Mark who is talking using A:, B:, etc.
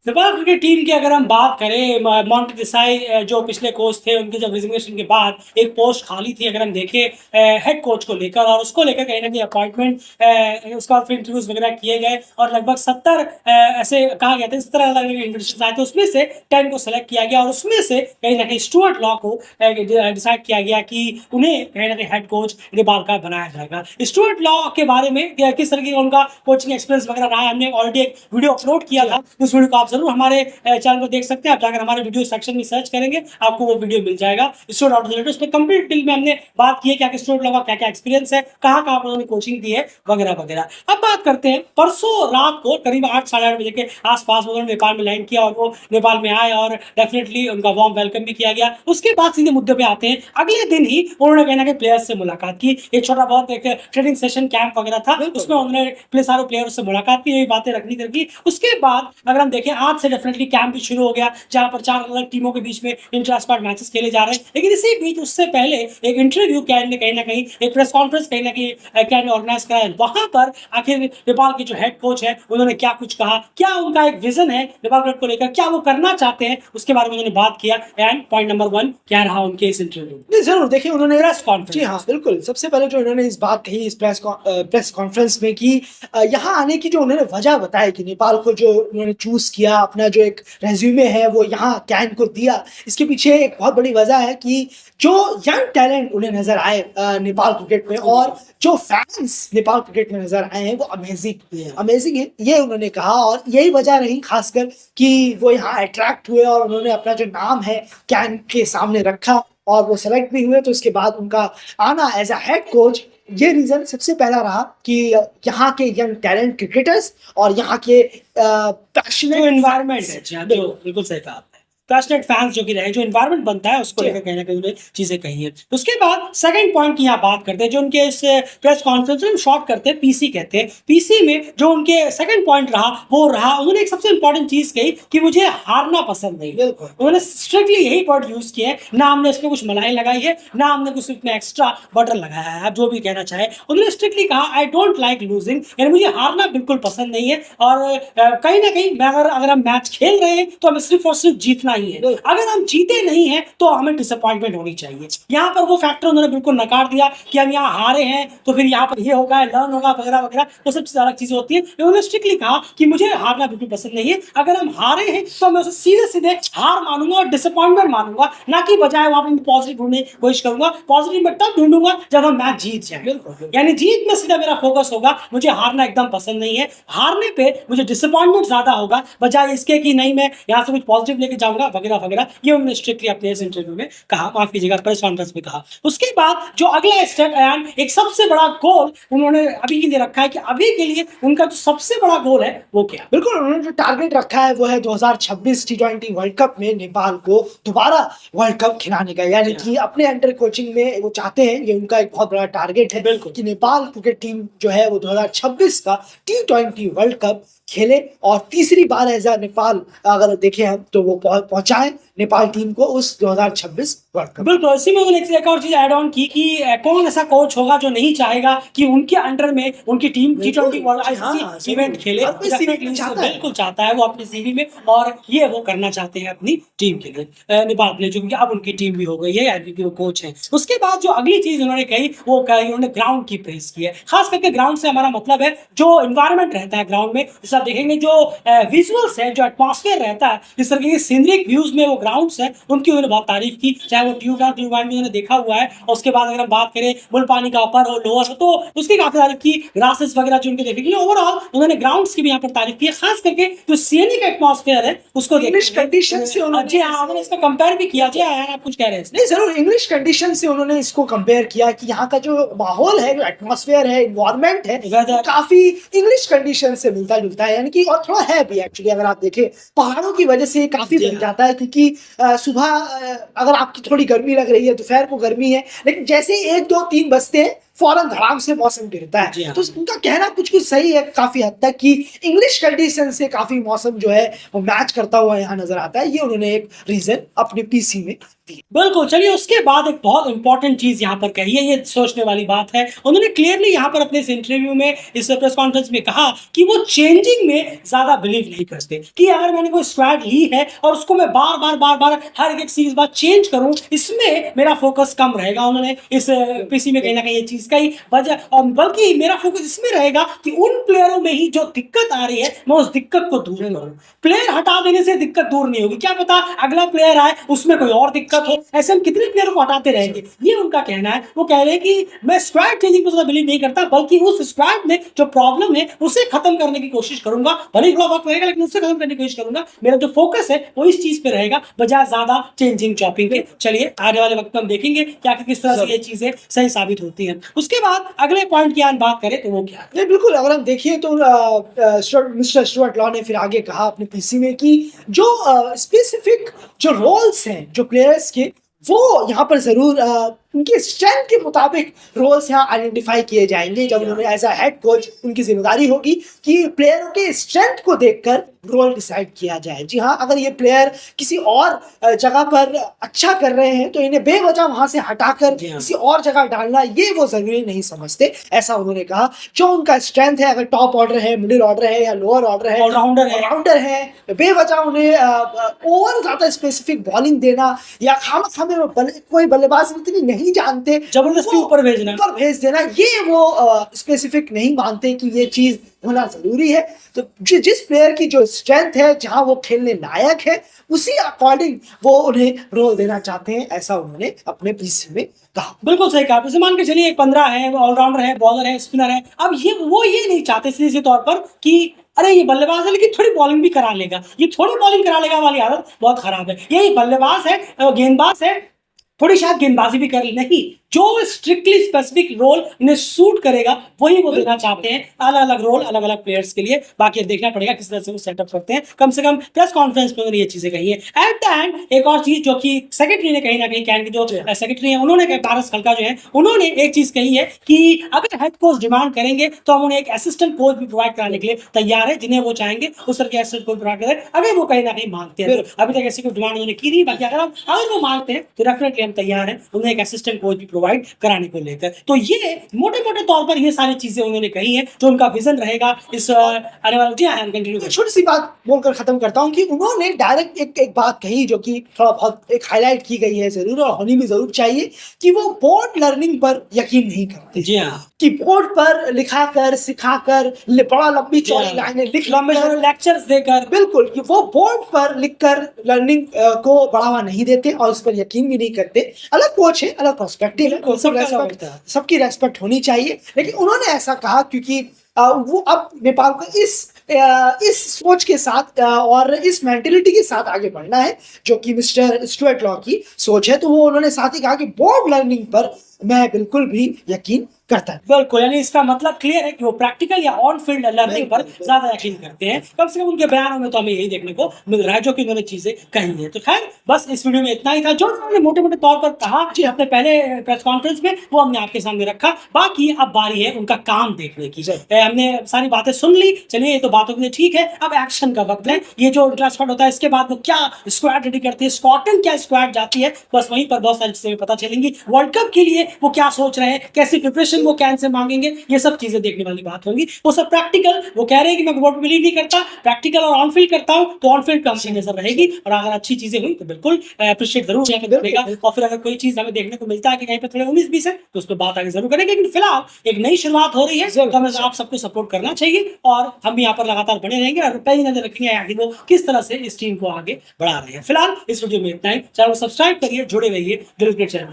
A: Nepal cricket team की अगर हम बात करें, मोंटी देसाई जो पिछले कोच थे, उनके जब रिजिग्नेशन के बाद एक पोस्ट खाली थी, अगर हम देखें हेड कोच को लेकर, और उसको लेकर कहीं ना कहीं अपॉइंटमेंट, उसके बाद फिर इंटरव्यूज वगैरह किए गए और लगभग 70 ऐसे कहा गया था, 70 अलग अलग इंटरव्यूज आए थे, उसमें से 10 को सेलेक्ट किया गया और उसमें से कहीं ना कहीं स्टुअर्ट लॉ को डिसाइड किया गया कि उन्हें कहीं ना कहीं हेड कोच नेपाल का बनाया जाएगा। स्टुअर्ट लॉ के बारे में किस तरीके का उनका कोचिंग एक्सपीरियंस वगैरह रहा है, हमने ऑलरेडी एक वीडियो अपलोड किया था, उस वीडियो को आप जरूर हमारे चैनल पर देख सकते हैं। आप जाकर हमारे वीडियो सेक्शन में सर्च करेंगे, आपको वो वीडियो मिल जाएगा। स्टूडेंट उसमें कंप्लीट डिटेल में हमने बात की है क्या स्टूडेंट लोगों का क्या क्या एक्सपीरियंस है, कहाँ कहाँ उन्होंने कोचिंग दी है, वगैरह वगैरह। अब बात करते हैं, परसों रात को करीब 8 साढ़े 8 बजे के आसपास उन्होंने नेपाल में लैंड किया और वो नेपाल में आए और डेफिनेटली उनका वार्म वेलकम भी किया गया। उसके बाद सीधे मुद्दे पे आते हैं, अगले दिन ही उन्होंने कहीं ना कहीं प्लेयर्स से मुलाकात की, एक छोटा बहुत एक ट्रेनिंग सेशन कैंप वगैरह था, उसमें उन्होंने सारे प्लेयर्स से मुलाकात की, यही बातें रखनी करकी। उसके बाद अगर हम देखें, आज से डेफिनेटली कैंप भी शुरू हो गया, जहां पर 4 अलग टीमों के बीच में इंटर स्क्वाड मैचेस खेले जा रहे हैं। लेकिन इसी बीच उससे पहले एक इंटरव्यू कैन ने कहीं ना कहीं, एक प्रेस कॉन्फ्रेंस कहीं ना कहीं कैन ने ऑर्गेनाइज कराया। वहां पर आखिर नेपाल के जो हेड कोच है उन्होंने क्या कुछ कहा, क्या उनका एक विजन है नेपाल क्रिकेट को लेकर, क्या वो करना चाहते हैं, उसके बारे में उन्होंने बात किया। एंड पॉइंट नंबर 1 क्या रहा उनके इस इंटरव्यू
B: नहीं, जरूर देखिए उन्होंने
A: प्रेस कॉन्फ्रेंस।
B: जी हाँ, बिल्कुल। सबसे पहले जो इन्होंने इस बात कही इस प्रेस कॉन्फ्रेंस में कि यहाँ आने की जो उन्होंने वजह बताई कि नेपाल को जो उन्होंने चूज किया, अपना जो एक रेज्यूमे है वो यहाँ कैन को दिया, इसके पीछे एक बहुत बड़ी वजह है कि जो यंग टैलेंट उन्हें नजर आए नेपाल क्रिकेट में, और जो फैंस नेपाल क्रिकेट में नजर आए हैं वो अमेजिंग है, ये उन्होंने कहा। और यही वजह रही खासकर कि वो यहाँ अट्रैक्ट हुए और उन्होंने अपना जो नाम है कैन के सामने रखा और वो सेलेक्ट भी हुए। तो उसके बाद उनका आना एज अ हेड कोच, ये रीजन सबसे पहला रहा कि यहाँ के यंग टैलेंट क्रिकेटर्स और यहाँ के पैशनेट
A: एनवायरमेंट है, जो बिल्कुल सही कहा, पैशनेट फैंस जो कि रहे, जो एनवायरमेंट बनता है उसको लेकर कहीं ना कहीं उन्हें चीजें कही है। उसके बाद सेकंड पॉइंट की यहाँ बात करते हैं, जो उनके इस प्रेस कॉन्फ्रेंस में शॉर्ट करते हैं, पीसी कहते हैं। पीसी में जो उनके सेकंड पॉइंट रहा वो रहा, उन्होंने एक सबसे इंपॉर्टेंट चीज कही कि मुझे हारना पसंद नहीं है। उन्होंने स्ट्रिक्टली यही वर्ड यूज किए, ना हमने इसमें कुछ मलाई लगाई है, ना हमने कुछ इसमें एक्स्ट्रा बटर लगाया है, आप जो भी कहना चाहे। उन्होंने स्ट्रिक्टली कहा आई डोंट लाइक लूजिंग, यानी मुझे हारना बिल्कुल पसंद नहीं है। और कहीं ना कहीं मैं अगर हम मैच खेल रहे हैं तो हमें सिर्फ और सिर्फ जीतना ही है, अगर हम जीते नहीं हैं तो हमें डिसअपॉइंटमेंट होनी चाहिए। यहाँ पर वो फैक्टर उन्होंने बिल्कुल नकार दिया कि हम यहाँ हारे हैं तो फिर यहाँ पर ये होगा, लर्न होगा, वगैरह वगैरह, वो सब अलग चीजें होती है। उन्होंने स्ट्रिक्टली कहा कि मुझे हारना बिल्कुल पसंद नहीं है, अगर हम हारे हैं तो मैं उसे सीधे सीधे हार मानूंगा और डिसअपॉइंटमेंट मानूंगा, ना कि बजाय वहां पर पॉजिटिव ढूंढने की कोशिश करूंगा। पॉजिटिव मैं तब ढूंढूंगा जब हम मैच जीत जाए, यानी जीत में सीधा मेरा फोकस होगा। मुझे हारना एकदम पसंद नहीं है, हारने पे मुझे डिसअपॉइंटमेंट ज्यादा होगा बजाय इसके कि नहीं मैं यहाँ से कुछ पॉजिटिव लेके जाऊंगा, वगैरह वगैरह। ये उन्होंने स्ट्रिक्टली अपने इस इंटरव्यू में कहा, माफ कीजिएगा प्रेस कॉन्फ्रेंस में कहा। उसके बाद जो अगला स्टेप एंड एक सबसे बड़ा गोल उन्होंने अभी के लिए रखा है कि अभी के लिए उनका जो सबसे बड़ा गोल है वो क्या।
B: बिल्कुल, उन्होंने जो टारगेट रखा है वो है 2026 T20 वर्ल्ड कप में नेपाल को दोबारा वर्ल्ड कप खिलाने का, यानी कि अपने अंडर कोचिंग में वो चाहते हैं, ये उनका एक बहुत बड़ा टारगेट है कि नेपाल क्रिकेट टीम जो है वो 2026 का T20 वर्ल्ड कप खेले और तीसरी बार एज नेपाल अगर देखें हम तो वो पहुंचाए नेपाल टीम को उस 2026 वर्ल्ड कप।
A: बिल्कुल, इसी में उन्होंने एक और चीज ऐड ऑन की कि कौन ऐसा कोच होगा जो नहीं चाहेगा कि उनके अंडर में उनकी टीम T20 वर्ल्ड इवेंट खेले। बिल्कुल चाहता है वो अपने सीवी में, और ये वो करना चाहते हैं अपनी टीम के लिए, नेपाल के लिए, जो कि अब उनकी टीम भी हो गई है क्योंकि वो कोच है। उसके बाद जो अगली चीज उन्होंने कही वो कही, उन्होंने ग्राउंड की प्रेस की है। खास करके ग्राउंड से हमारा मतलब है जो इन्वायरमेंट रहता है ग्राउंड में, जैसे आप देखेंगे जो विजुअल्स है, जो एटमॉस्फेयर रहता है, जिस तरह के सीनरिक व्यूज में वो ग्राउंड्स है, उनकी उन्होंने बहुत तारीफ की। चाहे वो ट्यूब में उन्होंने देखा हुआ है, और उसके बाद अगर हम बात करें मुल्पानी का अपर और लोअर, तो उसकी काफी तारीफ की, ग्रासेस वगैरह जो उनके देखे। ओवरऑल उन्होंने ग्राउंड्स की भी यहाँ पर तारीफ की, खास करके जो सीनिक एटमॉस्फेयर है उसको
B: इंग्लिश कंडीशन से
A: उन्होंने इसका कंपेयर भी किया। जी यार आप कुछ कह रहे हैं?
B: नहीं, जरूर इंग्लिश कंडीशन से उन्होंने इसको कंपेयर किया कि यहाँ का जो माहौल है, जो एटमॉस्फेयर है, इन्वायरमेंट है, वो काफी इंग्लिश कंडीशन से मिलता जुलता है, यानी कि और थोड़ा है भी एक्चुअली। अगर आप देखें पहाड़ों की वजह से काफी बन जाता है, क्योंकि सुबह अगर आपकी थोड़ी गर्मी लग रही है, दोपहर को गर्मी है, लेकिन जैसे 1 2 3 बजते हैं फौरन धड़ाम से मौसम गिरता
A: जी
B: है।
A: हाँ।
B: तो उनका कहना कुछ-कुछ सही है काफ़ी हद तक कि इंग्लिश कंडीशन से काफ़ी मौसम जो है वो मैच करता हुआ यहाँ नज़र आता है। ये उन्होंने एक रीज़न अपने पीसी में दिया।
A: बिल्कुल, चलिए उसके बाद एक बहुत इम्पोर्टेंट चीज़ यहाँ पर कही है, ये सोचने वाली बात है। उन्होंने क्लियरली यहाँ पर अपने इस इंटरव्यू में, इस प्रेस कॉन्फ्रेंस में कहा कि वो चेंजिंग में ज़्यादा बिलीव नहीं करते कि अगर मैंने कोई स्क्वाड ली है और उसको मैं बार-बार हर एक सीरीज़ बाद चेंज करूँ, इसमें मेरा फ़ोकस कम रहेगा। उन्होंने इस पीसी में कहीं न कहीं ये चीज़ कही वजह, और बल्कि मेरा फ़ोकस इसमें रहेगा कि उन प्लेयरों में ही जो दिक्कत आ रही है, मैं उस दिक्कत को दूर करूँ। प्लेयर हटा देने से दिक्कत दूर नहीं होगी, क्या पता अगला प्लेयर आए उसमें कोई और दिक्कत हो, ऐसे हम कितने प्लेयर को हटाते रहेंगे। ये उनका कहना है। वो कह रहे हैं कि मैं स्क्वाड चेंजिंग पे ज़्यादा बिलीव नहीं करता, बल्कि उस स्क्वाड में जो प्रॉब्लम है उसे खत्म करने की कोशिश करूंगा। भले ही थोड़ा वक्त लगेगा लेकिन उससे खत्म करने की कोशिश करूंगा। मेरा जो फोकस है वो इस चीज पे रहेगा बजाय ज्यादा चेंजिंग चॉपिंग के। चलिए आने वाले वक्त में हम देखेंगे कि आखिर किस तरह से ये चीजें सही साबित होती हैं। उसके बाद अगले पॉइंट की बात करें तो वो क्या है?
B: नहीं, बिल्कुल, अगर हम देखें तो मिस्टर स्टुअर्ट लॉ ने फिर आगे कहा अपने पीसी में कि जो स्पेसिफिक जो रोल्स हैं जो प्लेयर्स के, वो यहाँ पर ज़रूर उनके स्ट्रेंथ के मुताबिक रोल्स यहाँ आइडेंटिफाई किए जाएंगे। जब उन्होंने एज अ हेड कोच उनकी जिम्मेदारी होगी कि प्लेयरों के स्ट्रेंथ को देखकर रोल डिसाइड किया जाए। जी हाँ, अगर ये प्लेयर किसी और जगह पर अच्छा कर रहे हैं तो इन्हें बेवजह वहां से हटाकर किसी और जगह डालना ये वो जरूरी नहीं समझते, ऐसा उन्होंने कहा। जो उनका स्ट्रेंथ है, अगर टॉप ऑर्डर है, मिडिल ऑर्डर है या लोअर ऑर्डर है, ऑलराउंडर है, बेवजह उन्हें ओवर ज्यादा स्पेसिफिक बॉलिंग देना या खामखा में कोई बल्लेबाज इतनी नहीं जानते
A: जबरदस्ती ऊपर
B: भेज देना, ये वो स्पेसिफिक नहीं मानते कि ये चीज होना जरूरी है। तो जिस प्लेयर की जो स्ट्रेंथ है, जहां वो खेलने लायक है, उसी अकॉर्डिंग वो उन्हें रोल देना चाहते हैं, ऐसा उन्होंने अपने पीसी में कहा।
A: बिल्कुल सही कहा। जैसे मान के चलिए 15 है, ऑलराउंडर है, बॉलर है, स्पिनर है। अब ये नहीं चाहते सीधे तौर पर कि अरे ये बल्लेबाज है लेकिन थोड़ी बॉलिंग भी करा लेगा, ये थोड़ी बॉलिंग करा लेगा वाली आदत बहुत खराब है। ये बल्लेबाज है, गेंदबाज है, थोड़ी शायद गेंदबाजी भी कर ले, नहीं, जो स्ट्रिक्टली स्पेसिफिक रोल इन्हें सूट करेगा वही वो देना चाहते हैं। अलग अलग रोल अलग अलग प्लेयर्स के लिए, बाकी देखना पड़ेगा किस तरह से वो सेटअप करते हैं। कम से कम प्रेस कॉन्फ्रेंस में उन्होंने ये चीजें कही है। एट द एंड एक और चीज जो कि सेक्रेटरी ने कहीं ना कहीं, कैन के जो सेक्रेटरी है उन्होंने कहा, पारस खलका जो है, उन्होंने एक चीज कही है कि अगर हेड कोच डिमांड करेंगे तो हम उन्हें एक असिस्टेंट कोच भी प्रोवाइड कराने के लिए तैयार है, जिन्हें वो चाहेंगे उस तरह के असिस्टेंट कोच प्रोवाइड करें, अगर वो कहीं ना कहीं मांगते हैं। तो अभी तक ऐसी कोई डिमांड उन्होंने की नहीं, बाकी अगर वो मांगते हैं तो डेफिनेटली हम तैयार हैं उन्हें एक असिस्टेंट कोच भी प्रोवाइड कराने को लेकर। तो ये मोटे मोटे तौर पर ये सारी चीजें उन्होंने कही हैं जो उनका विजन रहेगा इस आने वाले। कंटिन्यू
B: छोटी सी बात बोलकर खत्म करता हूं कि उन्होंने डायरेक्ट एक बात कही जो कि थोड़ा बहुत एक हाईलाइट की गई है जरूर, और होनी भी जरूर चाहिए, कि वो बोर्ड लर्निंग पर यकीन नहीं करते।
A: जी हाँ,
B: कि बोर्ड पर लिखाकर सिखाकर बड़ा लंबी चौड़ी लाइनें लिख
A: लेक्चर्स देकर,
B: बिल्कुल, कि वो बोर्ड पर लिखकर लर्निंग को बढ़ावा नहीं देते और उस पर यकीन भी नहीं करते। अलग कोच है, अलग पर्सपेक्टिव है, सबकी रेस्पेक्ट होनी चाहिए, लेकिन उन्होंने ऐसा कहा क्योंकि वो अब नेपाल को इस सोच के साथ और इस मेंटेलिटी के साथ आगे बढ़ना है जो कि मिस्टर स्टुअर्ट लॉ की सोच है। तो वो उन्होंने साथ ही कहा कि बोर्ड लर्निंग पर मैं बिल्कुल भी यकीन करता है।
A: बिल्कुल, यानी इसका मतलब क्लियर है कि वो प्रैक्टिकल या ऑन फील्ड लर्निंग पर ज्यादा यकीन करते हैं। कम से कम उनके बयानों में तो हमें यही देखने को मिल रहा है जो कि उन्होंने चीजें कही है। तो खैर बस इस वीडियो में इतना ही था जो उन्होंने मोटे मोटे तौर पर कहा जी अपने पहले प्रेस कॉन्फ्रेंस में, वो हमने आपके सामने रखा। बाकी अब बारी है उनका काम देखने की। हमने सारी बातें सुन ली, चलिए ये तो बातों के लिए ठीक है, अब एक्शन का वक्त है। ये जो इंट्रा स्क्वाड होता है इसके बाद वो क्या स्क्वाड रेडी करते हैं, स्कॉटलैंड क्या स्क्वाड जाती है, बस वहीं पर बहुत सारी चीजें पता चलेंगी। वर्ल्ड कप के लिए वो क्या सोच रहे हैं, कैसी प्रिपरेशन वो कैन से मांगेंगे, ये सब चीजें देखने वाली बात होगी। वो सब प्रैक्टिकल, वो कह रहे हैं कि मैं बोर्ड बिलीव नहीं करता, प्रैक्टिकल और ऑन फील्ड करता हूं, तो ऑन फील्ड पे हमसे नजर रहेगी। और अगर अच्छी चीजें हुई तो बिल्कुल अप्रिशिएट जरूर करेगा। और फिर अगर कोई चीज हमें देखने को मिलता है कि कहीं पे थोड़े 19-20 है तो उस पर बात आगे जरूर करेंगे। लेकिन फिलहाल एक नई शुरुआत हो रही है तो हमें आप सबको सपोर्ट करना चाहिए और हम भी यहाँ पर लगातार बने रहेंगे और पहली नजर रखेंगे आगे वो किस तरह से इस टीम को आगे बढ़ा रहे हैं। फिलहाल इस वीडियो में इतना ही। चैनल को सब्सक्राइब करिए, जुड़े रहिए दिल के चैनल।